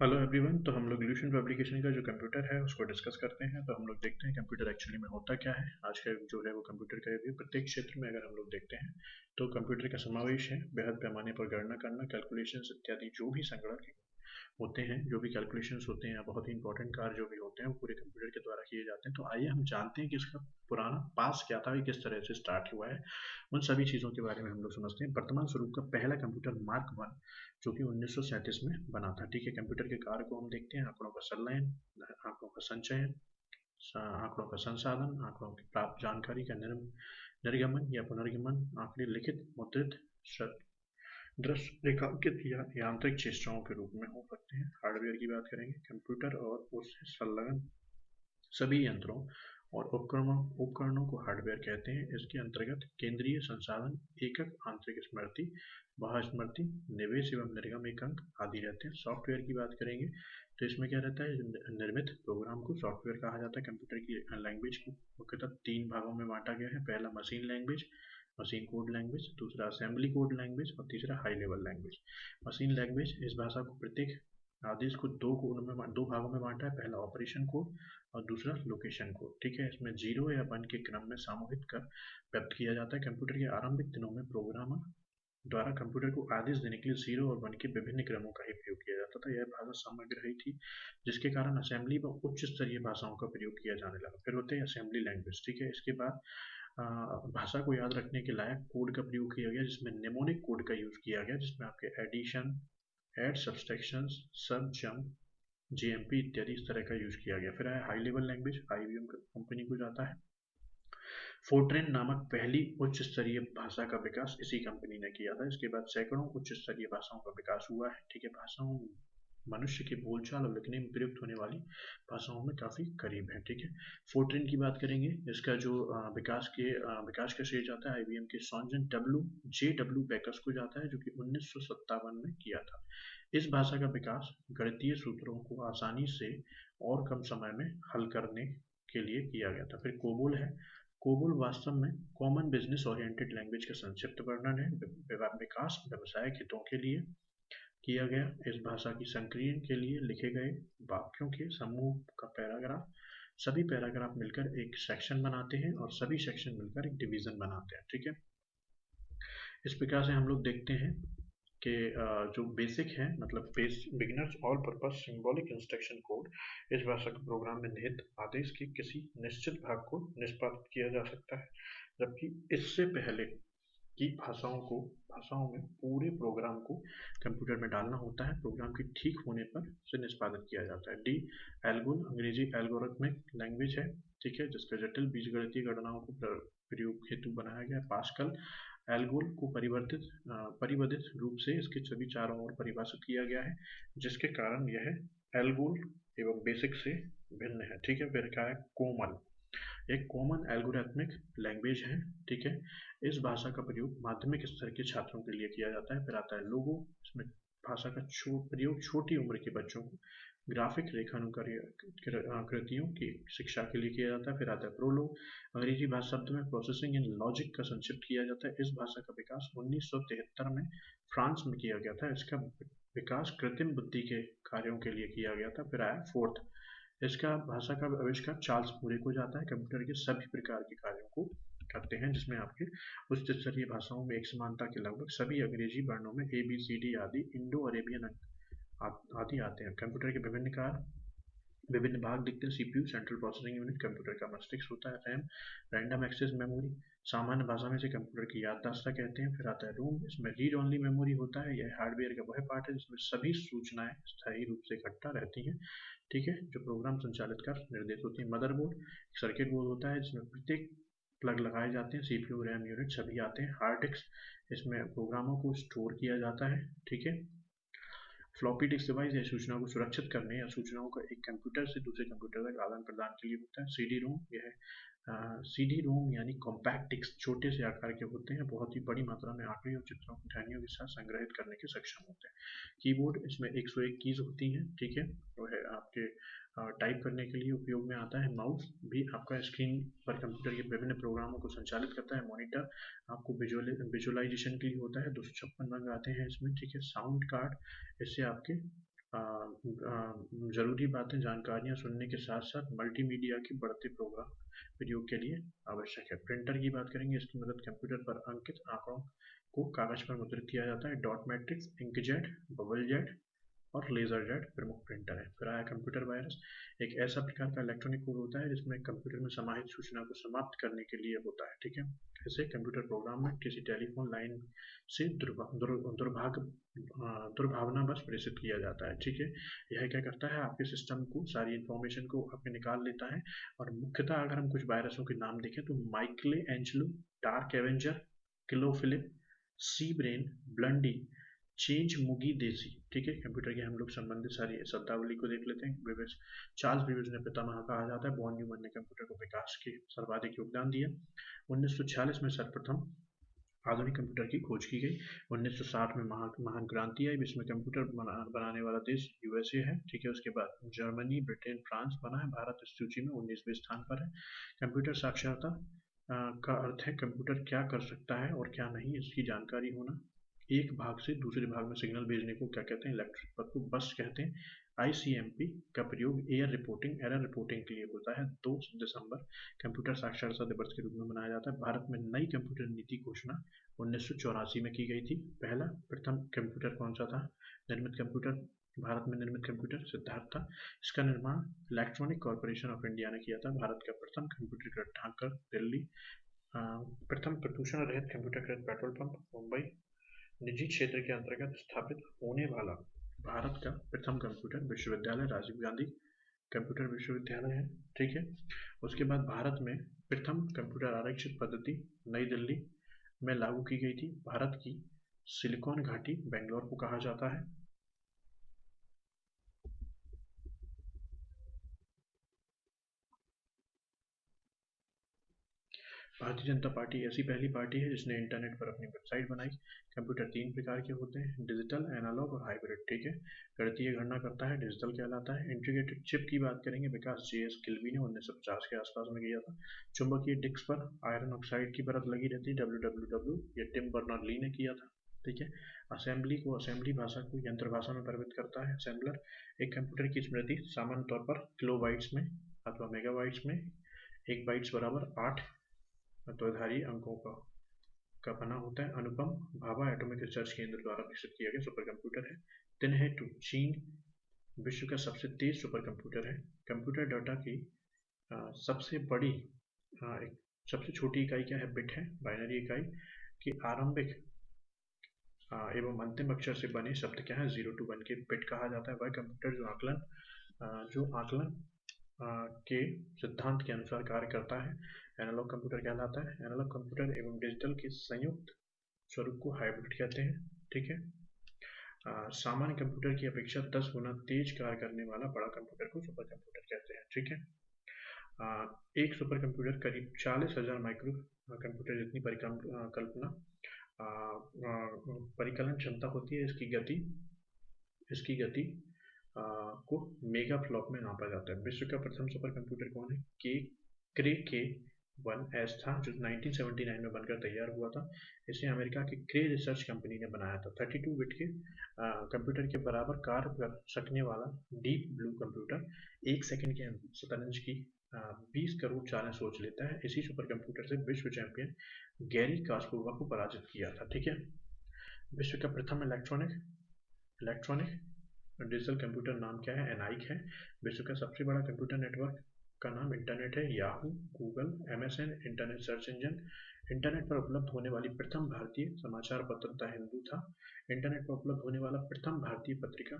Hello everyone. तो हम लोग इल्यूशन फैब्रिकेशन का जो कंप्यूटर है उसको डिस्कस करते हैं। तो हम लोग देखते हैं कंप्यूटर एक्चुअली में होता क्या है। आज का जो है वो कंप्यूटर का रिव्यू। प्रत्येक क्षेत्र में अगर हम लोग देखते हैं तो कंप्यूटर का समावेश है बेहद पैमाने पर गणना करना, कैलकुलेशंस इत्यादि जो भी संगणक होते हैं, जो भी कैलकुलेशंस होते हैं या बहुत ही इंपॉर्टेंट कार्य जो भी होते हैं वो पूरे कंप्यूटर के द्वारा किए जाते हैं। तो आइए हम जानते हैं कि इसका पुराना पास क्या था, ये किस तरह से स्टार्ट हुआ है। उन सभी चीज़ों के बारे में हम लोग समझते हैं। वर्तमान स्वरूप का पहला कंप्यूटर मार्क वन जो कि 1937 में बना था। ठीक है, कंप्यूटर के कार्य को हम देखते हैं। आंकड़ों का संलयन, आंकड़ों का संचयन, आंकड़ों का संसाधन, आंकड़ों की प्राप्त जानकारी का निर्गमन या पुनर्गमन, आंकड़े लिखित, मुद्रित, दृश्य, रेखांकित या यांत्रिक चेष्टाओं के रूप में हो सकते हैं। हार्डवेयर की बात करेंगे, कंप्यूटर और उससे संलग्न सभी यंत्रों और उपकरणों को हार्डवेयर कहते हैं। इसके अंतर्गत केंद्रीय संसाधन, एकक, आंतरिक स्मृति, बाह्य स्मृति, निवेश एवं निर्गम एकक आदि रहते हैं। सॉफ्टवेयर की बात करेंगे तो इसमें क्या रहता है, निर्मित प्रोग्राम को सॉफ्टवेयर कहा जाता है। कंप्यूटर की लैंग्वेज को मुख्यतः तीन भागों में बांटा गया है। पहला machine language, machine code language, दूसरा असेंबली कोड लैंग्वेज और तीसरा high level language. Machine language इस भाषा को प्रत्येक आदेश को दो भागों में बांटा है। पहला ऑपरेशन कोड और दूसरा लोकेशन कोड। ठीक है, इसमें जीरो या वन के क्रम में सामूहिक कर व्यक्त किया जाता है। कंप्यूटर के आरंभिक दिनों में प्रोग्रामर द्वारा कंप्यूटर को आदेश देने के लिए जीरो और वन के विभिन्न क्रमों का ही प्रयोग किया जाता था। यह भाषा समग्र रही थी, जिसके कारण असेंबली व उच्च स्तरीय भाषाओं का प्रयोग किया जाने लगा। फिर होते हैं असेंबली लैंग्वेज। ठीक है, इसके बाद भाषा को याद रखने के लायक कोड का प्रयोग किया गया, जिसमें निमोनिक कोड का यूज किया गया, जिसमें आपके एडिशन, एड, सब्सट्रैक्शन, सब, जंप, जेएमपी इत्यादि इस तरह का यूज किया गया। फिर है high level language, IBM company को जाता है। फोर्ट्रेन नामक पहली उच्च स्तरीय भाषा का विकास इसी कंपनी ने किया था। इसके बाद सैकड़ों उच्च स्तरीय भाषाओं का विकास हुआ है। ठीक है, भाषाओं मनुष्य के बोलचाल और लिखने में प्रयुक्त होने वाली भाषाओं में काफी करीब है। ठीक है, फोर्ट्रेन की बात करेंगे, इसका जो विकास का श्रेय जाता है आईबीएम के सॉन्जन डब्ल्यू बैकस को जाता है, जो कि 1957 में किया था। इस भाषा का विकास गणितीय सूत्रों को आसानी से और कम समय में हल करने के लिए किया गया था। फिर कोबोल है। कोबोल वास्तव में कॉमन बिजनेस ओरिएंटेड लैंग्वेज का संक्षिप्त वर्णन है। विकास व्यवसायिक हितों के लिए किया गया। इस भाषा की संक्रियण के लिए लिखे गए वाक्यों के समूह का पैराग्राफ, सभी पैराग्राफ मिलकर एक सेक्शन बनाते हैं और सभी सेक्शन मिलकर एक डिवीजन बनाते हैं। ठीक है, इस प्रकार से हम लोग देखते हैं कि जो बेसिक है, मतलब beginners all purpose symbolic instruction code, इस भाषा के प्रोग्राम में निहित आदेश के किसी निश्चित भाग को निष्पादित किया जा सकता है, जबकि इससे पहले की भाषाओं में पूरे प्रोग्राम को कंप्यूटर में डालना होता है। प्रोग्राम के ठीक होने पर से निष्पादित किया जाता है। डी एल्गोल अंग्रेजी एल्गोरिथमिक लैंग्वेज है। ठीक है, जिसका जटिल बीजगणितीय गणनाओं को प्रयोग हेतु बनाया गया। पास्कल एल्गोल को परिवर्तित रूप से इसके सभी चारों ओर परिभाषित किया गया है, जिसके कारण यह एल्गोल एवं बेसिक से भिन्न है। ठीक है, फिर क्या है कोमल, एक कॉमन एल्गोरिथमिक लैंग्वेज है। ठीक है, इस भाषा का प्रयोग माध्यमिक स्तर के छात्रों के लिए किया जाता है। फिर आता है लोगो, इसमें भाषा का प्रयोग छोटी उम्र के बच्चों को ग्राफिक रेखानुकृतियों की शिक्षा के लिए किया जाता है। फिर आता है प्रोलोग, अंग्रेजी भाषा शब्द में प्रोसेसिंग इन लॉजिक का संक्षिप्त किया जाता है। इस भाषा का विकास 1973 में फ्रांस में किया गया था। इसका विकास कृत्रिम बुद्धि के कार्यों के लिए किया गया था। फिर आया फोर्थ, इसका भाषा का आविष्कार चार्ल्स मूरे को जाता है। कंप्यूटर के सभी प्रकार के कार्यों को करते हैं, जिसमें आपके उच्च स्तरीय भाषाओं में एक समानता के लगभग सभी अंग्रेजी वर्णों में ए बी सी डी आदि इंडो अरेबियन आदि आते हैं। कंप्यूटर के विभिन्न भाग दिखते हैं। CPU central processing unit, computer का मस्तिष्क होता है। रैम रैंडम एक्सेस मेमोरी, सामान्य भाषा में से कंप्यूटर की याददाश्त कहते हैं। फिर आता है रोम, इसमें रीड ओनली मेमोरी होता है। यह हार्डवेयर का वह पार्ट है जिसमें सभी सूचनाएं स्थायी रूप से इकट्ठा रहती हैं। ठीक है, जो प्रोग्राम संचालित कर निर्देश होती है। मदरबोर्ड सर्किट बोर्ड होता है जिसमें प्रत्येक प्लग लगाए जाते हैं। सीपीयू, रैम यूनिट सभी आते हैं। हार्ड डिस्क, इसमें प्रोग्रामों को स्टोर किया जाता है। ठीक है, फ्लॉपी डिस्क डिवाइस या सूचनाओं को सुरक्षित करने या सूचनाओं का एक कंप्यूटर से दूसरे कंप्यूटर तक आदान प्रदान के लिए होता है। सीडी रोम, यह सीडी रोम यानी कॉम्पैक्ट डिस्क छोटे से आकार के होते हैं, बहुत ही बड़ी मात्रा में आंकड़े और चित्रों को ध्वनियों के साथ संग्रहित करने के सक्षम होते हैं। कीबोर्ड, इसमें 101 कीज होती हैं। ठीक है, वो है आपके टाइप करने के लिए उपयोग में आता है। माउस भी आपका स्क्रीन पर कंप्यूटर के विभिन्न प्रोग्रामों को संचालित करता है। मॉनिटर आपको विजुअलाइजेशन के लिए होता है। 256 रंग आते हैं इसमें। ठीक है, साउंड कार्ड, इससे आपके ज़रूरी बातें जानकारियाँ सुनने के साथ साथ मल्टीमीडिया की बढ़ते प्रोग्राम प्रयोग के लिए आवश्यक है। प्रिंटर की बात करेंगे, इसकी मदद कंप्यूटर पर अंकित आंकड़ों को कागज पर मुद्रित किया जाता है। Dot matrix, inkjet, bubble jet और लेजर जेट प्रमुख प्रिंटर है। फिर आया कंप्यूटर वायरस, एक ऐसा प्रकार का इलेक्ट्रॉनिक कोड होता है जिसमें कंप्यूटर में समाहित सूचना को समाप्त करने के लिए होता है। ठीक है, ऐसे कंप्यूटर प्रोग्राम में किसी टेलीफोन लाइन से दुर्भावनावश प्रेषित किया जाता है। ठीक है, यह क्या करता है, आपके सिस्टम को सारी इंफॉर्मेशन को आपके निकाल लेता है। और मुख्यतः अगर हम कुछ वायरसों के नाम देखें तो Michelangelo, dark avenger, kilo Philip, sea brain, blondie, change मुगी देसी। ठीक है, कंप्यूटर के हम लोग संबंधित सारी शब्दावली को देख लेते हैं। चार्ल्स बेबेज ने पितामह कहा जाता है। बॉन न्यूमन ने कंप्यूटर को विकास के सर्वाधिक योगदान दिया। 1946 में सर्वप्रथम आधुनिक कंप्यूटर की खोज की गई। 1960 में महान क्रांति आई। विश्व में कंप्यूटर बनाने वाला देश यूएसए है। ठीक है, उसके बाद जर्मनी, ब्रिटेन, फ्रांस बना है। भारत इस सूची में 19वें स्थान पर है। कंप्यूटर साक्षरता का अर्थ है कंप्यूटर क्या कर सकता है और क्या नहीं, इसकी जानकारी होना। एक भाग से दूसरे भाग में सिग्नल भेजने को क्या कहते हैं, इलेक्ट्रिक पथ को बस कहते हैं। आईसीएमपी का प्रयोग एयर रिपोर्टिंग के लिए होता है। 2 दिसंबर कंप्यूटर साक्षरता दिवस के रूप में मनाया जाता है। भारत में नई कंप्यूटर नीति घोषणा 1984 में की गई थी। प्रथम कंप्यूटर कौन सा था निर्मित कंप्यूटर, भारत में निर्मित कंप्यूटर सिद्धार्थ था। इसका निर्माण इलेक्ट्रॉनिक कॉर्पोरेशन ऑफ इंडिया ने किया था। भारत का प्रथम कंप्यूटर ग्रंथागार दिल्ली। प्रथम प्रदूषण रहित कंप्यूटर पेट्रोल पंप मुंबई। निजी क्षेत्र के अंतर्गत स्थापित होने वाला भारत का प्रथम कंप्यूटर विश्वविद्यालय राजीव गांधी कंप्यूटर विश्वविद्यालय है। ठीक है, उसके बाद भारत में प्रथम कंप्यूटर आरक्षित पद्धति नई दिल्ली में लागू की गई थी। भारत की सिलिकॉन घाटी बेंगलोर को कहा जाता है। भारतीय जनता पार्टी ऐसी पहली पार्टी है जिसने इंटरनेट पर अपनी वेबसाइट बनाई। कंप्यूटर 3 प्रकार के होते हैं, डिजिटल, एनालॉग और हाइब्रिड। ठीक है, गणितीय गणना करता है, डिजिटल कहलाता है। इंटीग्रेटेड चिप की बात करेंगे, विकास जेएस किल्बी ने 1950 के आसपास में किया था। चुंबकीय डिस्क पर आयरन ऑक्साइड की परत लगी रहती है, डब्ल्यू ये टिम बर्नर ली ने किया था। ठीक है, असेंबली भाषा को यंत्र भाषा में परिवर्तित करता है असेंबलर। एक कंप्यूटर की स्मृति सामान्य तौर पर किलोबाइट्स में अथवा मेगाबाइट्स में, 1 बाइट्स बराबर 8 द्विधारी अंकों का बना होता है। अनुपम भाभा एटॉमिक रिसर्च केंद्र द्वारा विकसित किया गया सुपर कंप्यूटर है। तिनहुएटू चीन विश्व का सबसे तेज सुपर कंप्यूटर है। कंप्यूटर डाटा की सबसे बड़ी सबसे छोटी इकाई क्या है, बिट है। बाइनरी इकाई की आरंभिक एवं अंतिम अक्षर से बने शब्द क्या है, 0 to 1 के बिट कहा जाता है। वह कंप्यूटर जो आकलन के सिद्धांत के अनुसार कार्य करता है, एनालॉग कंप्यूटर कहलाता है। एनालॉग कंप्यूटर एवं डिजिटल के संयुक्त स्वरूप को हाइब्रिड कहते हैं। ठीक है, सामान्य कंप्यूटर की अपेक्षा 10 गुना तेज कार्य करने वाला बड़ा कंप्यूटर को सुपर कंप्यूटर कहते हैं। ठीक है, एक सुपर कंप्यूटर करीब 40,000 माइक्रो कंप्यूटर जितनी परिकलन क्षमता होती है। इसकी गति को मेगा फ्लॉप में नापा जाता है। विश्व का प्रथम सुपर कंप्यूटर कौन है, क्रे के 1S था, जो 1979 में बनकर तैयार हुआ था। इसे अमेरिका की क्रे रिसर्च कंपनी ने बनाया था। 32 बिट के कंप्यूटर के बराबर कार्य कर सकने वाला डीप ब्लू कंप्यूटर 1 सेकंड के शतरंज की 20 करोड़ चालें सोच लेता है। इसी सुपर कंप्यूटर से विश्व चैंपियन गैरी कास्पारोव को पराजित किया था। ठीक है, विश्व का प्रथम इलेक्ट्रॉनिक डिजिटल कंप्यूटर नाम क्या है, एनाइक है। विश्व का सबसे बड़ा कंप्यूटर नेटवर्क का नाम इंटरनेट है। Yahoo, Google, MSN internet search engine. Internet पर उपलब्ध होने वाली प्रथम भारतीय समाचार पत्र द हिंदू था। इंटरनेट पर उपलब्ध होने वाला प्रथम भारतीय पत्रिका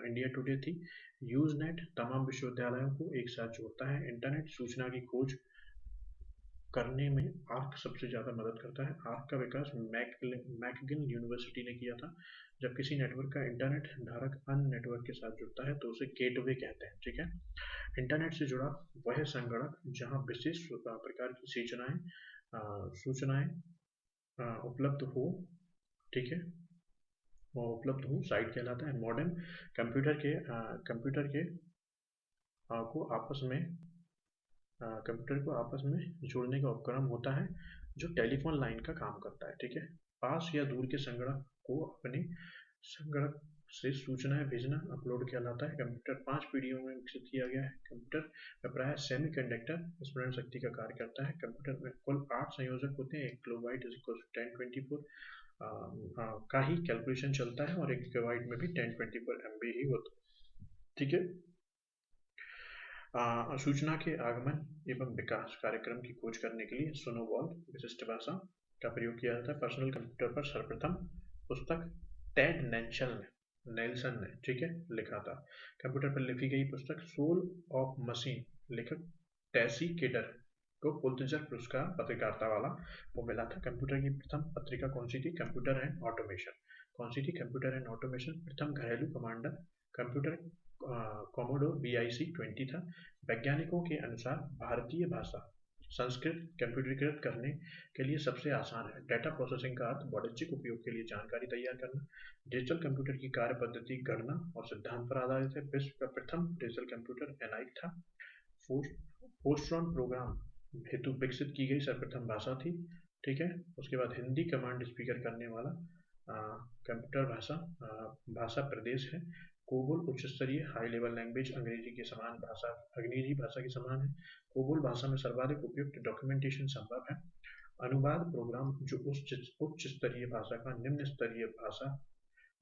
इंडिया टुडे थी। यूजनेट तमाम विश्वविद्यालयों को एक साथ जोड़ता है। इंटरनेट सूचना की खोज करने में आर्क सबसे ज़्यादा मदद करता है। आर्क का विकास मैकगिल यूनिवर्सिटी ने किया था। जब किसी नेटवर्क का इंटरनेट धारक अन्य नेटवर्क के साथ जुड़ता है तो उसे गेटवे कहते हैं। ठीक है, इंटरनेट से जुड़ा वह संगणक जहां विशेष प्रकार की सूचनाएं उपलब्ध हो, ठीक है, वो उपलब्ध हो साइट कहलाता है। मॉडेम कंप्यूटर को आपस में जोड़ने का उपकरण होता है जो टेलीफोन लाइन का काम करता है। ठीक है, पास या दूर के संगणक को अपने से सूचनाएं भेजना अपलोड कहलाता है। कंप्यूटर 5 पीढ़ियों में विकसित किया गया है। कंप्यूटर में प्राय सेमीकंडक्टर स्मरण शक्ति का कार्य करता है। कंप्यूटर में कुल 8 संयोजक होते हैं। 1 किलोबाइट इज इक्वल टू 1024 का ही कैलकुलेशन चलता है और 1 गीगाबाइट में भी 1024 MB ही होता है। ठीक है। सूचना के आगमन एवं विकास कार्यक्रम की खोज करने के लिए सोनोबॉल विशिष्ट भाषा का प्रयोग किया जाता है। पर्सनल कंप्यूटर पर सर्वप्रथम पुस्तक टेड नेल्सन ने ठीक है लिखा था। कंप्यूटर पर लिखी गई पुस्तक सोल ऑफ मशीन लेखक टेसी केडर को पुलित्जर पुरस्कार पत्रकारिता वाला वो मिला था। कंप्यूटर की प्रथम पत्रिका कौन सी थी? Computer and automation. कौन सी थी? Computer and automation. प्रथम घरेलू कमांडर कंप्यूटर कॉमोडोर BIC-20 था। वैज्ञानिकों के अनुसार भारतीय भाषा संस्कृत कंप्यूटरीकृत करने के लिए सबसे आसान है। डेटा प्रोसेसिंग का अर्थ वाणिज्यिक उपयोग के लिए जानकारी तैयार करना। डिजिटल कंप्यूटर की कार्य पद्धति गणना और सिद्धांत पर आधारित है। विश्व का प्रथम डिजिटल कंप्यूटर ENIAC था। फोस्ट्रॉन प्रोग्राम हेतु विकसित की गई सर्वप्रथम भाषा थी। ठीक है। उसके बाद हिंदी कमांड स्पीकर करने वाला कंप्यूटर भाषा प्रदेश है। कोबोल उच्च स्तरीय हाई लेवल लैंग्वेज अंग्रेजी भाषा के समान है। कोबोल भाषा में सर्वाधिक उपयुक्त डॉक्यूमेंटेशन संभव है। अनुवाद प्रोग्राम जो उच्च स्तरीय भाषा का निम्न स्तरीय भाषा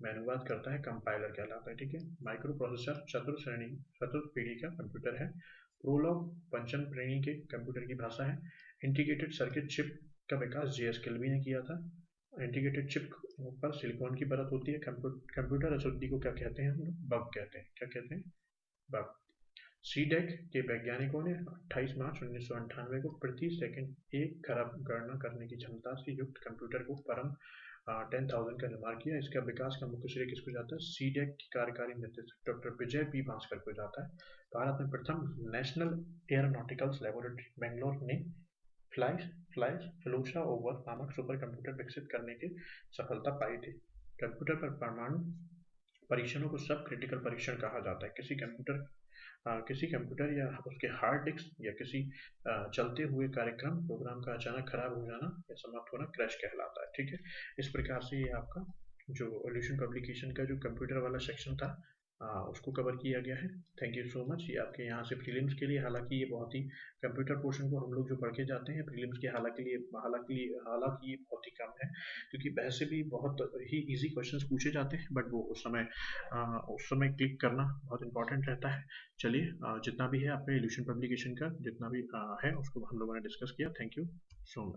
में अनुवाद करता है कंपाइलर कहलाता है। ठीक है। माइक्रो प्रोसेसर चतुर्थ पीढ़ी का कंप्यूटर है। प्रोलॉग पंचम श्रेणी के कंप्यूटर की भाषा है। इंटीग्रेटेड सर्किट चिप का विकास JS किल्बी ने किया था। इंटीग्रेटेड चिप पर सिलिकॉन की परत होती है। कंप्यूटर अशुद्धि को क्या कहते हैं? हम लोग बग कहते हैं। क्या कहते हैं? बग। CDEC के वैज्ञानिकों ने 28 मार्च 1998 को प्रति सेकंड 1 खरब गणना करने की क्षमता से युक्त कंप्यूटर को परम 10,000 का निर्माण किया। इसका विकास का मुख्य श्रेय किसको जाता है? CDEC के कार्यकारी निर्देशक डॉक्टर विजय P भास्कर को जाता है। भारत में प्रथम नेशनल एयरोनॉटिकल्स लेबोरेटरी बेंगलोर ने फ्लूसा ओवर नामक सुपर कंप्यूटर विकसित करने की सफलता पाई थी। कंप्यूटर पर परमाणु परीक्षणों को सब क्रिटिकल परीक्षण कहा जाता है। किसी कंप्यूटर या उसके हार्ड डिस्क या किसी चलते हुए कार्यक्रम प्रोग्राम का अचानक खराब हो जाना या समाप्त होना क्रैश कहलाता है। ठीक है। इस प्रकार से ये आपका जो इल्यूशन पब्लिकेशन का जो कंप्यूटर वाला सेक्शन था उसको कवर किया गया है। Thank you so much. ये आपके यहाँ से प्रीलिम्स के लिए, हालांकि ये बहुत ही कंप्यूटर पोर्शन को हम लोग जो पढ़ के जाते हैं प्रीलिम्स के हालांकि ये बहुत ही कम है, क्योंकि वैसे भी बहुत ही इजी क्वेश्चंस पूछे जाते हैं, बट वो उस समय क्लिक करना बहुत इंपॉर्टेंट रहता है। चलिए जितना भी है आपका इल्यूशन पब्लिकेशन का जितना भी है उसको हम लोगों ने डिस्कस किया। Thank you so much.